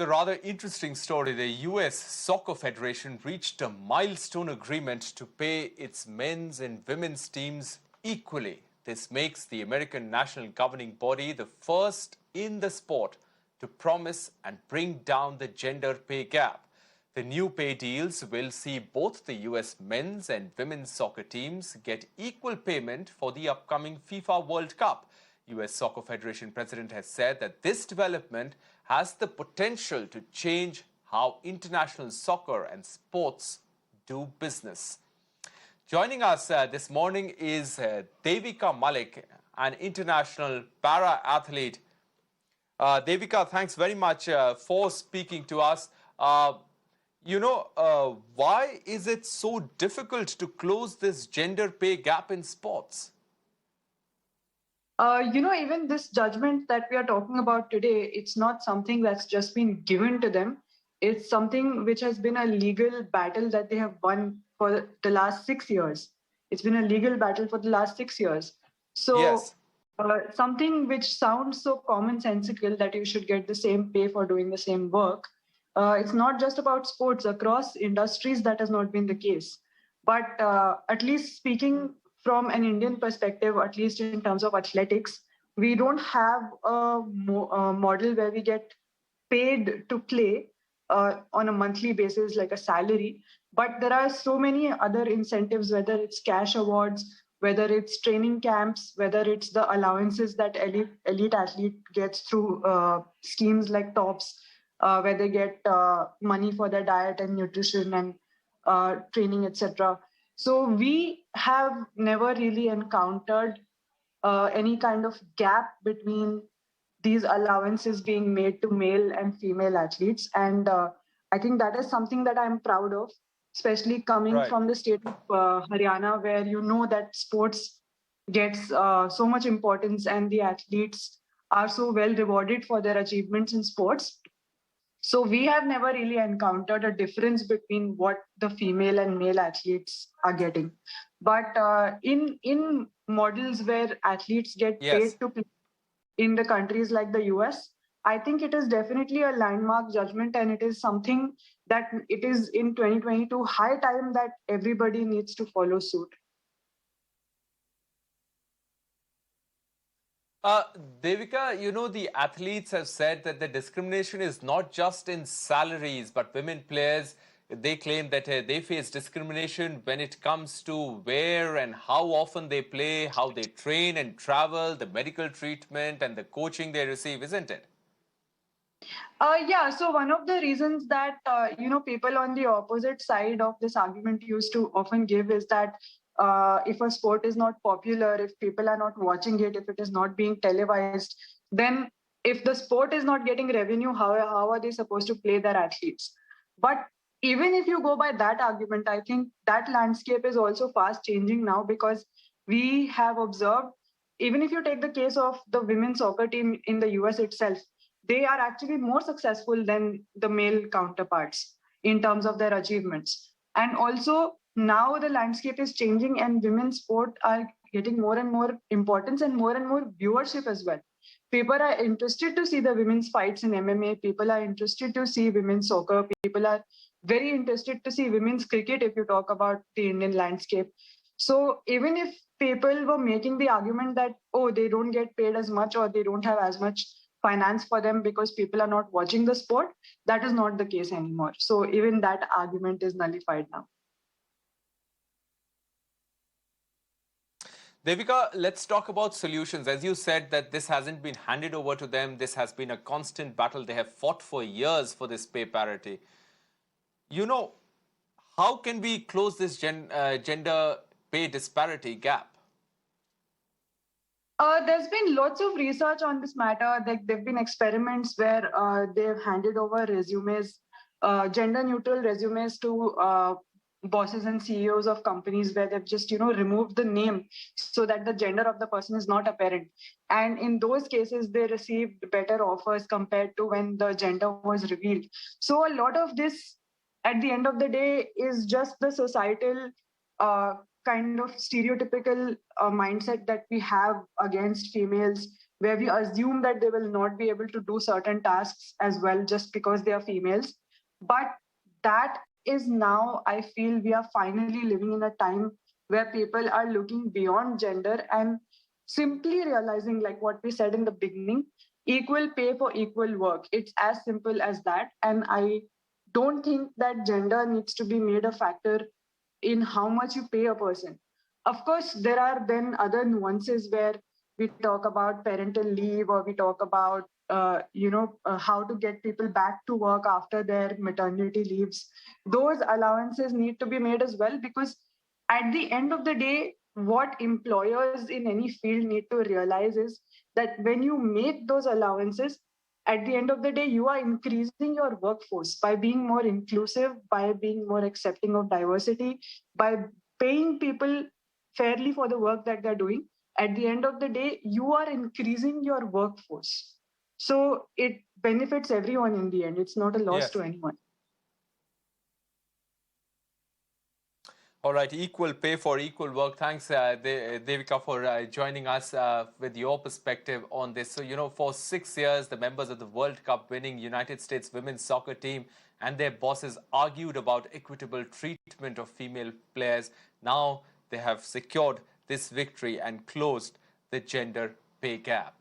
the rather interesting story. The US Soccer Federation reached a milestone agreement to pay its men's and women's teams equally. This makes the American national governing body the first in the sport to promise and bring down the gender pay gap. The new pay deals will see both the US men's and women's soccer teams get equal payment for the upcoming FIFA World Cup. US Soccer Federation president has said that this development has the potential to change how international soccer and sports do business. Joining us this morning is Devika Malik, an international para-athlete. Devika, thanks very much for speaking to us. Why is it so difficult to close this gender pay gap in sports? Even this judgment that we are talking about today, it's not something that's just been given to them. It's something which has been a legal battle that they have won for the last 6 years. It's been a legal battle for the last 6 years. So yes. Something which sounds so commonsensical that you should get the same pay for doing the same work. It's not just about sports. Across industries, that has not been the case. But at least speaking from an Indian perspective, at least in terms of athletics, we don't have a model where we get paid to play on a monthly basis like a salary. But there are so many other incentives, whether it's cash awards, whether it's training camps, whether it's the allowances that elite athlete gets through schemes like TOPS, where they get money for their diet and nutrition and training, etc. So we have never really encountered any kind of gap between these allowances being made to male and female athletes. And I think that is something that I'm proud of, especially coming from the state of Haryana, where you know that sports gets so much importance and the athletes are so well rewarded for their achievements in sports. So we have never really encountered a difference between what the female and male athletes are getting. But in models where athletes get paid to play in the countries like the US, I think it is definitely a landmark judgment, and it is something that it is in 2022 high time that everybody needs to follow suit. Devika, the athletes have said that the discrimination is not just in salaries, but women players, they claim that they face discrimination when it comes to where and how often they play, how they train and travel, the medical treatment and the coaching they receive, isn't it? Yeah, so one of the reasons that, people on the opposite side of this argument used to often give is that if a sport is not popular, if people are not watching it, if it is not being televised, then if the sport is not getting revenue, how are they supposed to play their athletes? But even if you go by that argument, I think that landscape is also fast changing now, because we have observed, even if you take the case of the women's soccer team in the US itself, they are actually more successful than the male counterparts in terms of their achievements. And also now the landscape is changing and women's sport are getting more and more importance and more viewership as well. People are interested to see the women's fights in MMA. People are interested to see women's soccer. People are very interested to see women's cricket if you talk about the Indian landscape. So even if people were making the argument that, oh, they don't get paid as much or they don't have as much finance for them because people are not watching the sport, that is not the case anymore. So even that argument is nullified now. Devika, let's talk about solutions. As you said that this hasn't been handed over to them, this has been a constant battle. They have fought for years for this pay parity. How can we close this gender pay disparity gap? There's been lots of research on this matter. Like there've been experiments where they've handed over resumes, gender-neutral resumes to bosses and CEOs of companies, where they've just removed the name so that the gender of the person is not apparent. And in those cases, they received better offers compared to when the gender was revealed. So a lot of this, at the end of the day, is just the societal kind of stereotypical mindset that we have against females, where we assume that they will not be able to do certain tasks as well just because they are females. But that is now, I feel we are finally living in a time where people are looking beyond gender and simply realizing, like what we said in the beginning, equal pay for equal work. It's as simple as that. And I don't think that gender needs to be made a factor in how much you pay a person. Of course, there are then other nuances where we talk about parental leave, or we talk about how to get people back to work after their maternity leaves. Those allowances need to be made as well, because at the end of the day, what employers in any field need to realize is that when you make those allowances, at the end of the day, you are increasing your workforce by being more inclusive, by being more accepting of diversity, by paying people fairly for the work that they're doing. At the end of the day, you are increasing your workforce. So it benefits everyone in the end. It's not a loss Yes. to anyone. All right, equal pay for equal work. Thanks, Devika, for joining us with your perspective on this. So, for 6 years, the members of the World Cup winning United States women's soccer team and their bosses argued about equitable treatment of female players. Now they have secured this victory and closed the gender pay gap.